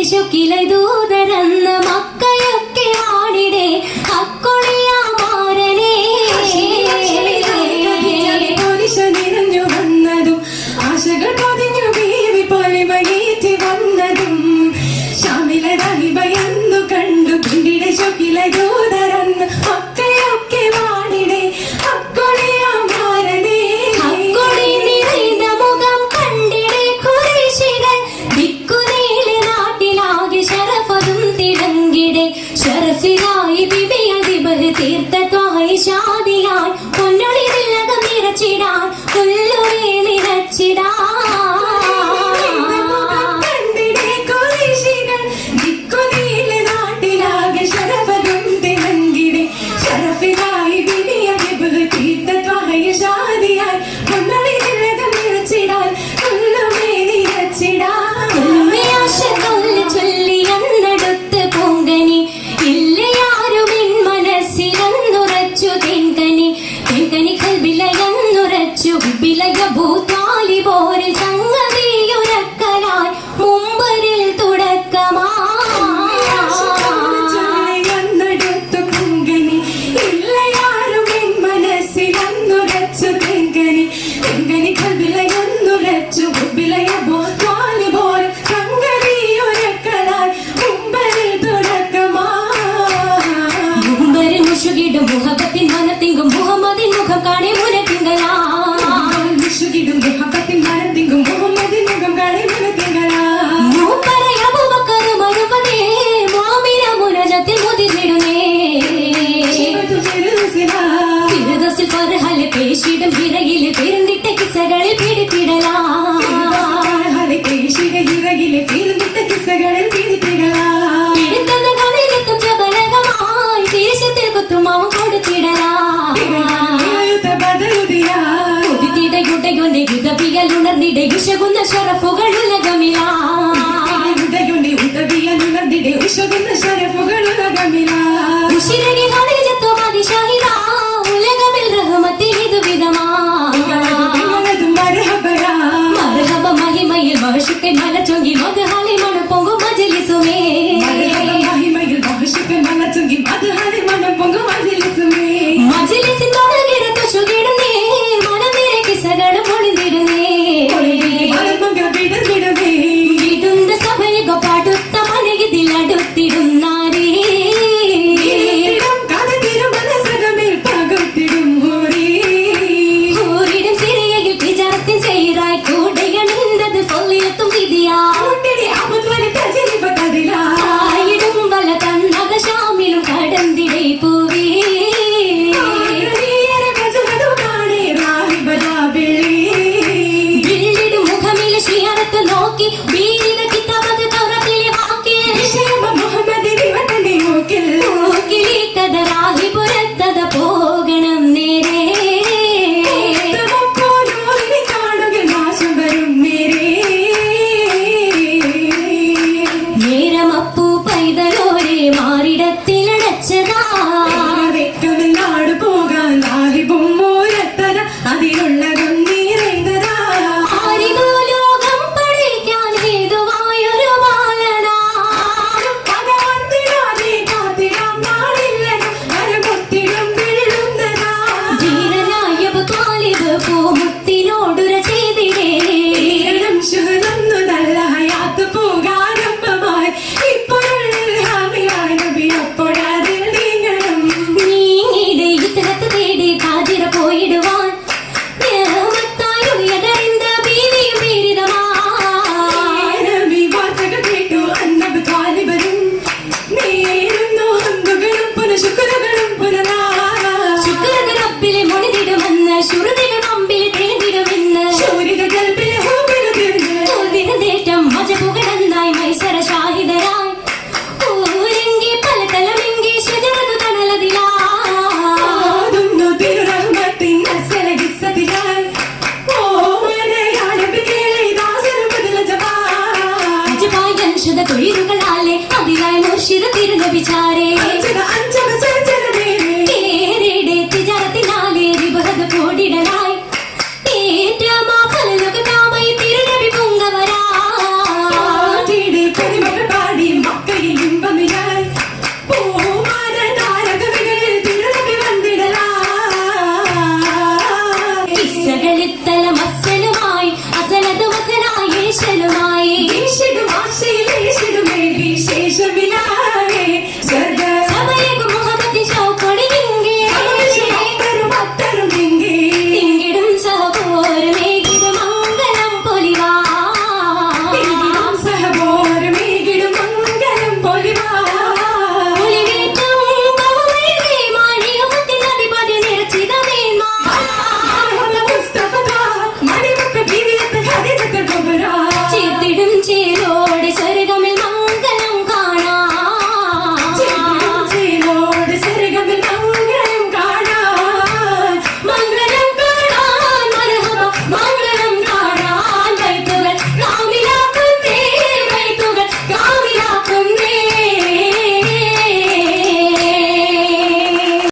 ശുക്കിലെ ദൂതരെന്ന മക്കയൊക്കെ വാണിടെ അക്കൊളിയാ മാരനെ നിറഞ്ഞു വന്നതും ആശകൾ പതിഞ്ഞു ബീവി പോലെ മകേറ്റി വന്നതും ശാമിലെ ഭയന്നു കണ്ടു പിന്നിടെ ശുക്കിലെ ദൂതരെന്ന മക്കയൊക്കെ വാണിടെ അക്കൊളിയാ മാരനെ അക്കൊളി നിറയുന്ന മുഖം കണ്ടിടെ ഖുറൈശികൾ ദിക്കുനീളെ നാട്ടിലാകെ ശരഫതും തിളങ്ങിടെ ശരഫിലായി ബിബിയതിബഹ് തീർത്ഥത്വായി ഷാദിയായി പൊന്നൊളി വില്ലകം നിറച്ചിടാൻ പുല്ലുവേ നിറച്ചിടാൻ മലച്ചൊങ്കി മധുഹാലി മണം പൊങ്കും മജലിസുമേ മജലിസിൻ തുടങ്ങിടത്തു ശുകിടുന്നേ മനം നിറ കിസകളും പൊളിന്നിടുന്നേ ഇടുന്ന സഭയെ പാടുത്ത മനകിതിലടുത്തിടുന്നാരേ ൂരിടും സിറിയയിൽ വിചാരത്തിൻ ചെയ്തായി കൂടെയണിന്തത് പൊള്ളിയെത്തും വിധിയാ ആയിടും വല തന്നക ശാമിലും കടന്തിടേ പൂവേ ബില്ലിടും മുഖമിൽ ഷിയാറത്ത് നോക്കി ബീരിത കിതാബത്ത് തൗറത്തിലെ വാക്കിൽ മൂക്കിലി കതറാഹി പുറത്തത പോകണം നേരെ നേരമപ്പൂ പൈതലോരെ മാറിടത്തിലടച്ചതാ നാട് പോകാൻ ലാഹിബും മൂരത്തര അതിലുള്ളതും നീറൈതരാ ആരിതോ ലോകം പഠിക്കാൻ ഹേതുവായൊരു ബാലനാ കാത്തിടാം നാളില്ലതും അരകൊത്തിടും വീഴുന്നതാ ധീരനായ താലിബ് പൂമുത്തിനോടുര ചെയ്തിടേ ശുഹദൊന്നു നല്ല ഹയാത്ത് പോകാരംഭമായി ഇപ്പോഴുള്ളിൽ ഹാമിയായി നബി അപ്പോഴതിൽ നീങ്ങണം നീങ്ങിടെ ഇത്തരത്ത് തേടി കാതിര പോയിടുവാൻ യദറിന്ത ബീവിയും പീഡിതമാ നബി വാർത്തകൾ കേട്ടു അന്നബ് താലിബരും നേരുന്നു ഹംദുകളും പുനഃശുക്രുകളും പുനരാ ശുക്രത റബ്ബിലെ മുണിതിടുമെന്ന് ശുരുതികൾ പമ്പിൽ തേടിടുമെന്ന് ശൂരിത കൽബിലെ േറ്റം മജപുകടന്നായി മൈസര ഷാഹിദരായി ഊരെങ്കി പലതലമെങ്കി ശജറതു ഓതുന്നു തിരുറഹ്മത്തിൻ അസ്സല ഗിസ്സത്തിലായി ഓമനയാളെ കേളി ദാസരും ബദല അജപായ അനുഷത തൊഴിലുകളാലെ അതിലായി മുർഷിദ തിരുനബിചാരേ അഞ്ചക സഞ്ചര നേരെ തിജാരത്തിനാലേ റിബഹദ് കൂടിടലാ